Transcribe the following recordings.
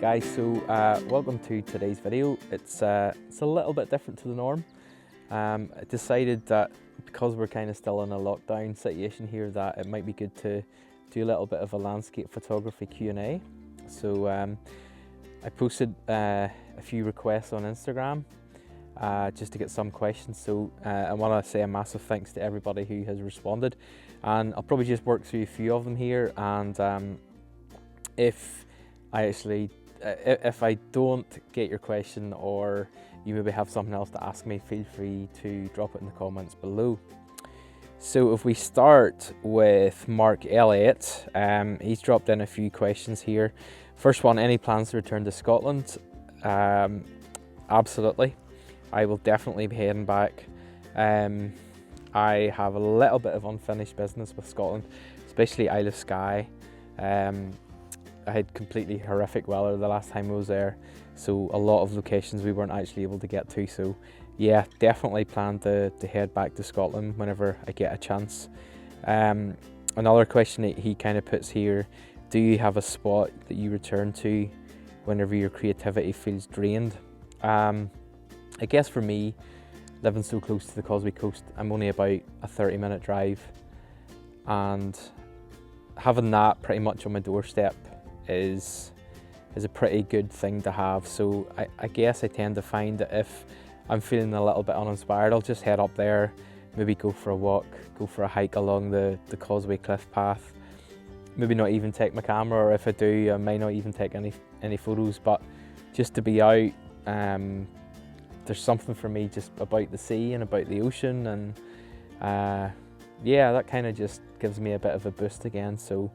guys, so welcome to today's video. It's a little bit different to the norm. I decided that because we're kind of still in a lockdown situation here, that it might be good to do a little bit of a landscape photography Q&A. So I posted a few requests on Instagram just to get some questions. So I want to say a massive thanks to everybody who has responded, and I'll probably just work through a few of them here. And if I don't get your question, or you maybe have something else to ask me, feel free to drop it in the comments below. So if we start with Mark Elliott, he's dropped in a few questions here. First one, any plans to return to Scotland? Absolutely. I will definitely be heading back. I have a little bit of unfinished business with Scotland, especially Isle of Skye. I had completely horrific weather the last time I was there, so a lot of locations we weren't actually able to get to. So yeah, definitely plan to head back to Scotland whenever I get a chance. Another question that he kind of puts here, do you have a spot that you return to whenever your creativity feels drained? I guess for me, living so close to the Causeway Coast, I'm only about a 30-minute drive, and having that pretty much on my doorstep is a pretty good thing to have. So I guess I tend to find that if I'm feeling a little bit uninspired, I'll just head up there, maybe go for a walk, go for a hike along the Causeway Cliff path, maybe not even take my camera, or if I do, I may not even take any photos, but just to be out. There's something for me just about the sea and about the ocean, and yeah, that kind of just gives me a bit of a boost again. So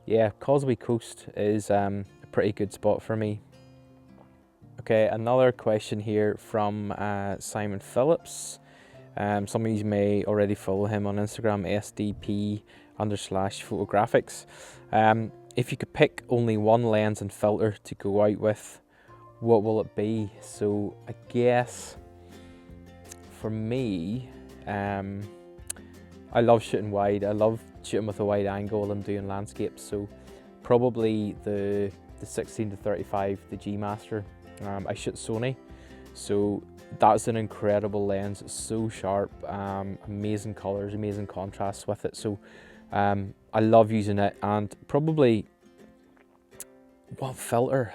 yeah, Causeway Coast is a pretty good spot for me. Okay, another question here from Simon Phillips. Some of you may already follow him on Instagram, SDP_photographics. If you could pick only one lens and filter to go out with, what will it be? So I guess for me, I love shooting wide. I love shooting with a wide angle while I'm doing landscapes. So probably the 16-35, the G Master. I shoot Sony, so that's an incredible lens. It's so sharp, amazing colors, amazing contrasts with it. So I love using it. And probably what filter?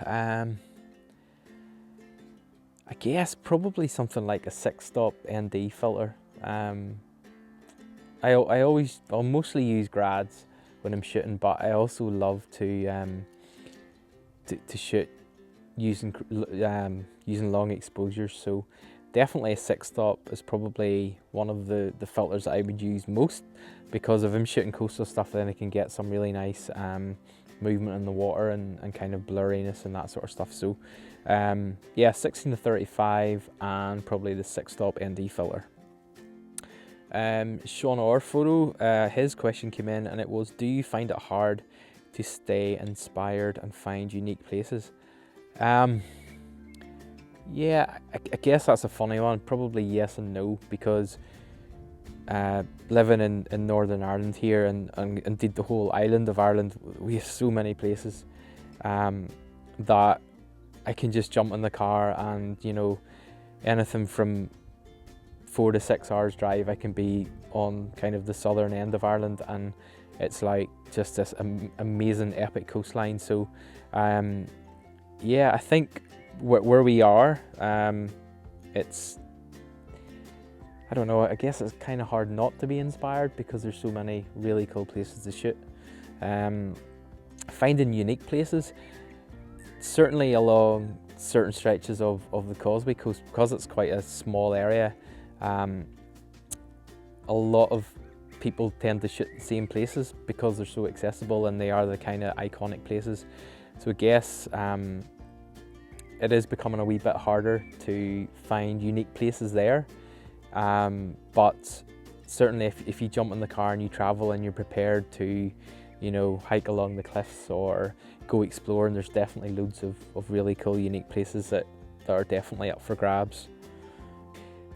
I guess probably something like a 6-stop ND filter. I'll mostly use grads when I'm shooting, but I also love to shoot using long exposures. So definitely a 6-stop is probably one of the filters that I would use most, because if I'm shooting coastal stuff, then I can get some really nice movement in the water and kind of blurriness and that sort of stuff. So yeah, 16-35 and probably the 6-stop ND filter. Sean Orr photo, his question came in, and it was, do you find it hard to stay inspired and find unique places? Yeah, I guess that's a funny one. Probably yes and no, because living in Northern Ireland here, and indeed the whole island of Ireland, we have so many places that I can just jump in the car, and you know, anything from 4 to 6 hours drive, I can be on kind of the southern end of Ireland, and it's like just this amazing epic coastline. So yeah, I think where we are, it's, I don't know, I guess it's kind of hard not to be inspired, because there's so many really cool places to shoot. Finding unique places, certainly along certain stretches of the Causeway Coast, because it's quite a small area. A lot of people tend to shoot the same places because they're so accessible, and they are the kind of iconic places. So I guess it is becoming a wee bit harder to find unique places there. But certainly if you jump in the car and you travel and you're prepared to, you know, hike along the cliffs or go exploring, there's definitely loads of really cool unique places that are definitely up for grabs.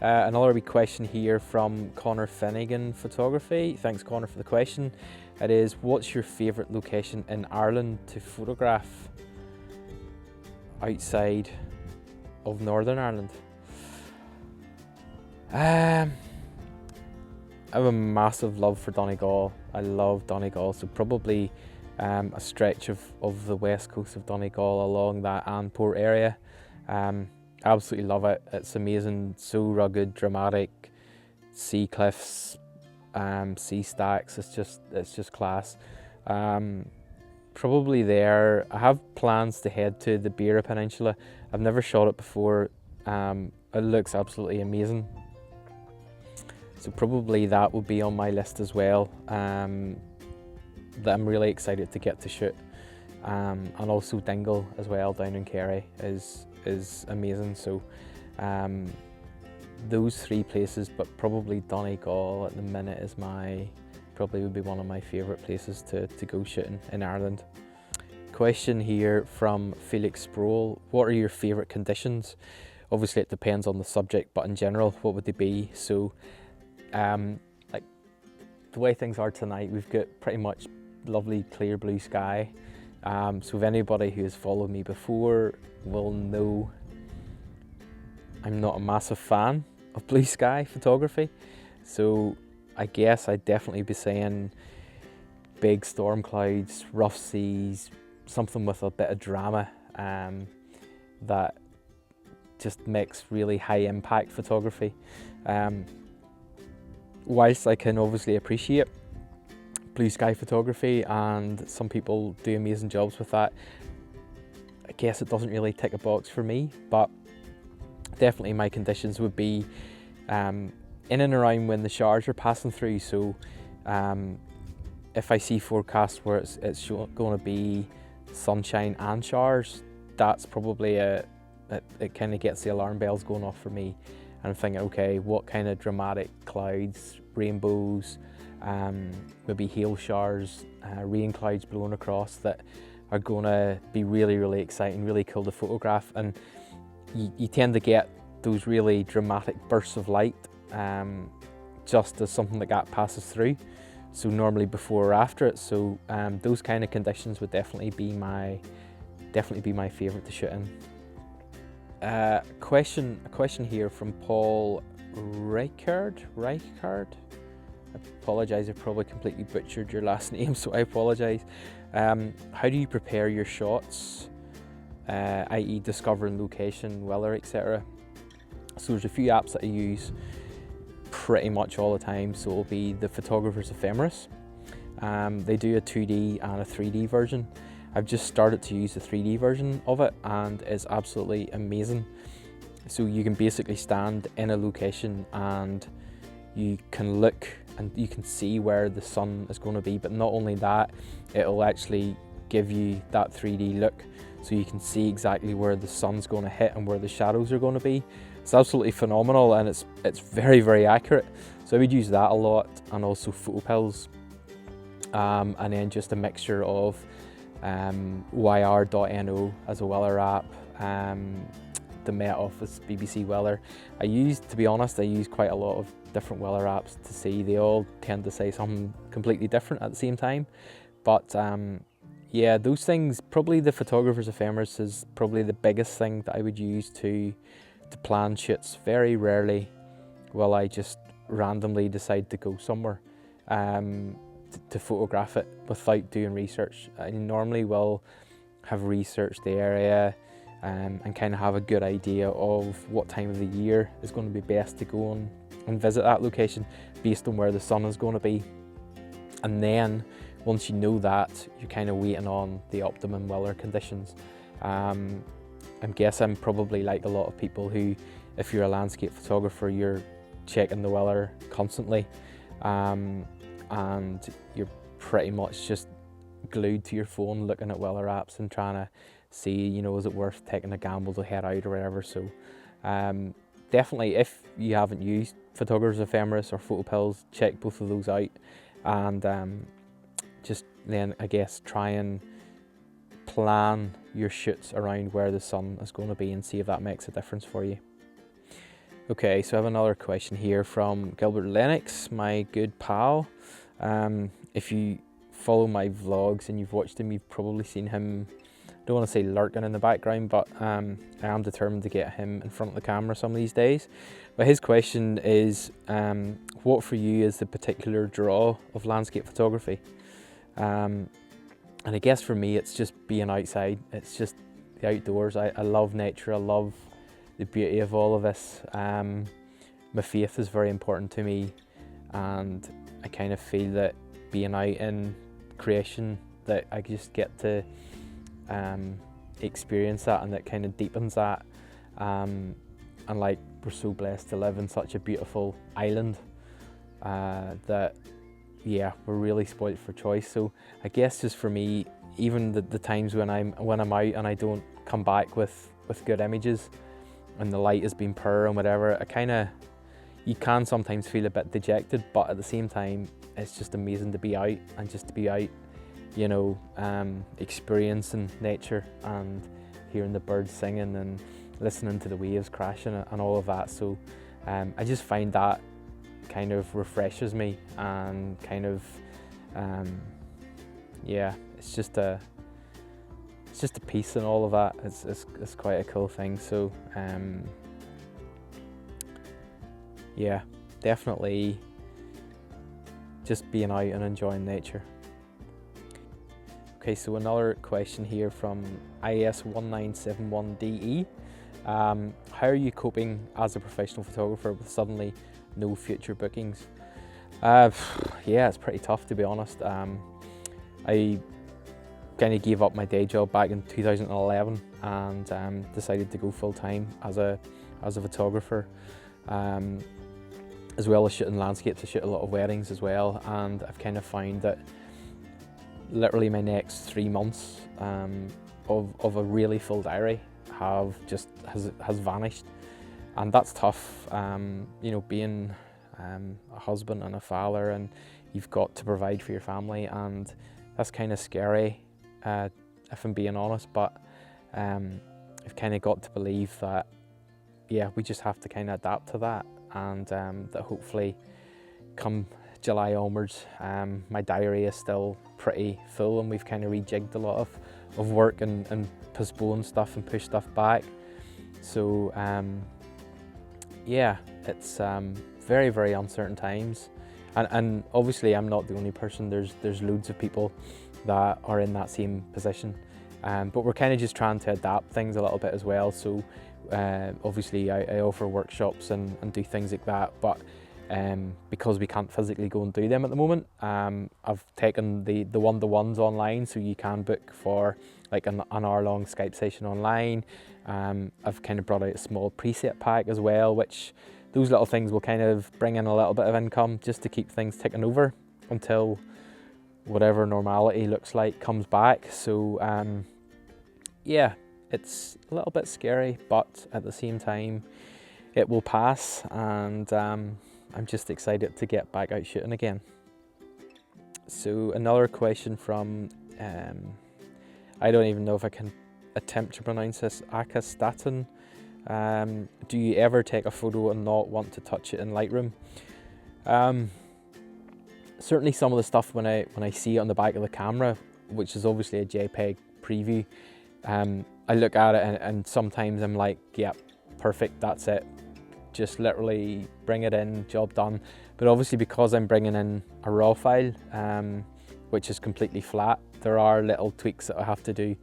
Another wee question here from Connor Finnegan Photography. Thanks, Connor, for the question. It is, what's your favourite location in Ireland to photograph? outside of Northern Ireland. I have a massive love for Donegal. I love Donegal, so probably a stretch of the west coast of Donegal along that Anport area. Absolutely love it. It's amazing, so rugged, dramatic, sea cliffs, sea stacks. It's just class. Probably there. I have plans to head to the Beara Peninsula. I've never shot it before. It looks absolutely amazing. So probably that will be on my list as well. That I'm really excited to get to shoot. And also Dingle as well down in Kerry is amazing. So those three places, but probably Donegal at the minute is probably would be one of my favourite places to go shooting in Ireland. Question here from Felix Sproul. What are your favourite conditions? Obviously it depends on the subject, but in general, what would they be? So like the way things are tonight, we've got pretty much lovely clear blue sky. So if anybody who has followed me before will know I'm not a massive fan of blue sky photography. So I guess I'd definitely be saying big storm clouds, rough seas, something with a bit of drama that just makes really high impact photography. Whilst I can obviously appreciate blue sky photography and some people do amazing jobs with that, I guess it doesn't really tick a box for me, but definitely my conditions would be in and around when the showers are passing through. So if I see forecasts where it's going to be sunshine and showers, that's probably it kind of gets the alarm bells going off for me. And I'm thinking, okay, what kind of dramatic clouds, rainbows, maybe hail showers, rain clouds blowing across that are going to be really, really exciting, really cool to photograph. And you tend to get those really dramatic bursts of light just as something like that passes through. So normally before or after it. So those kind of conditions would definitely be my favourite to shoot in. A question here from Paul Reichard. I apologise, I probably completely butchered your last name, so I apologise. How do you prepare your shots, i.e. discovering location, weather, etc.? So there's a few apps that I use pretty much all the time. So it'll be the Photographer's Ephemeris. They do a 2D and a 3D version. I've just started to use the 3D version of it and it's absolutely amazing. So you can basically stand in a location and you can look and you can see where the sun is going to be, but not only that, it'll actually give you that 3D look so you can see exactly where the sun's going to hit and where the shadows are going to be. It's absolutely phenomenal and it's very, very accurate. So I would use that a lot, and also photopills, and then just a mixture of YR.no as a weather app, the Met Office, BBC Weather. To be honest, I use quite a lot of different weather apps to see. They all tend to say something completely different at the same time. But yeah, those things, probably the Photographer's Ephemeris is probably the biggest thing that I would use to plan shoots. Very rarely will I just randomly decide to go somewhere to photograph it without doing research. I normally will have researched the area and kind of have a good idea of what time of the year is going to be best to go and visit that location based on where the sun is going to be. And then once you know that, you're kind of waiting on the optimum weather conditions. I guess I'm probably like a lot of people who, if you're a landscape photographer, you're checking the weather constantly, and you're pretty much just glued to your phone looking at weather apps and trying to see, you know, is it worth taking a gamble to head out or whatever. So definitely, if you haven't used Photographer's Ephemeris or Photopills, check both of those out, and just then I guess try and plan your shoots around where the sun is going to be and see if that makes a difference for you. Okay, so I have another question here from Gilbert Lennox, my good pal. If you follow my vlogs and you've watched him, you've probably seen him don't want to say lurking in the background, but I am determined to get him in front of the camera some of these days. But his question is, what for you is the particular draw of landscape photography? And I guess for me, it's just being outside. It's just the outdoors. I love nature. I love the beauty of all of this. My faith is very important to me, and I kind of feel that being out in creation, that I just get to experience that, and that kind of deepens that. And like, we're so blessed to live in such a beautiful island that, yeah, we're really spoilt for choice. So I guess just for me, even the times when I'm out and I don't come back with good images, and the light has been poor and whatever, you can sometimes feel a bit dejected, but at the same time, it's just amazing to be out, and just to be out, you know, experiencing nature and hearing the birds singing and listening to the waves crashing and all of that. So I just find that kind of refreshes me, and kind of yeah, it's just a peace and all of that. It's quite a cool thing. So yeah, definitely just being out and enjoying nature. Okay, so another question here from IS1971DE. How are you coping as a professional photographer with suddenly no future bookings? Yeah, it's pretty tough, to be honest. I kind of gave up my day job back in 2011 and decided to go full-time as a photographer, as well as shooting landscapes. I shoot a lot of weddings as well, and I've kind of found that literally my next 3 months of a really full diary has vanished, and that's tough. You know, being a husband and a father, and you've got to provide for your family, and that's kind of scary, if I'm being honest. But I've kind of got to believe that, yeah, we just have to kind of adapt to that, and that hopefully come July onwards, my diary is still pretty full, and we've kind of rejigged a lot of work and postponed stuff and pushed stuff back. So yeah, it's very, very uncertain times, and obviously I'm not the only person. There's loads of people that are in that same position, but we're kind of just trying to adapt things a little bit as well. So obviously I offer workshops and do things like that, but because we can't physically go and do them at the moment, I've taken the one-to-ones online, so you can book for like an hour-long Skype session online. I've kind of brought out a small preset pack as well, which those little things will kind of bring in a little bit of income just to keep things ticking over until whatever normality looks like comes back. So yeah, it's a little bit scary, but at the same time it will pass, and I'm just excited to get back out shooting again. So another question from, I don't even know if I can attempt to pronounce this, Akastatin. Do you ever take a photo and not want to touch it in Lightroom? Certainly some of the stuff when I see it on the back of the camera, which is obviously a JPEG preview, I look at it and sometimes I'm like, yeah, perfect, that's it. Just literally bring it in, job done. But obviously because I'm bringing in a RAW file, which is completely flat, there are little tweaks that I have to do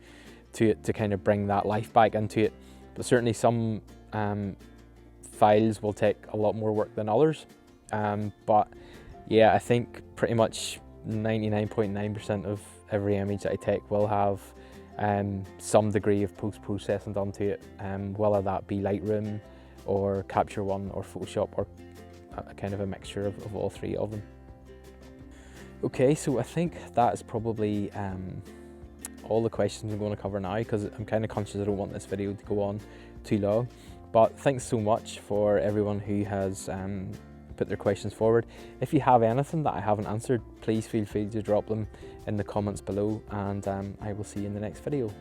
to it to kind of bring that life back into it. But certainly some files will take a lot more work than others. But yeah, I think pretty much 99.9% of every image that I take will have some degree of post-processing done to it, whether that be Lightroom or Capture One or Photoshop, or a kind of a mixture of all three of them. Okay, so I think that is probably all the questions I'm going to cover now, because I'm kind of conscious I don't want this video to go on too long. But thanks so much for everyone who has put their questions forward. If you have anything that I haven't answered, please feel free to drop them in the comments below, and I will see you in the next video.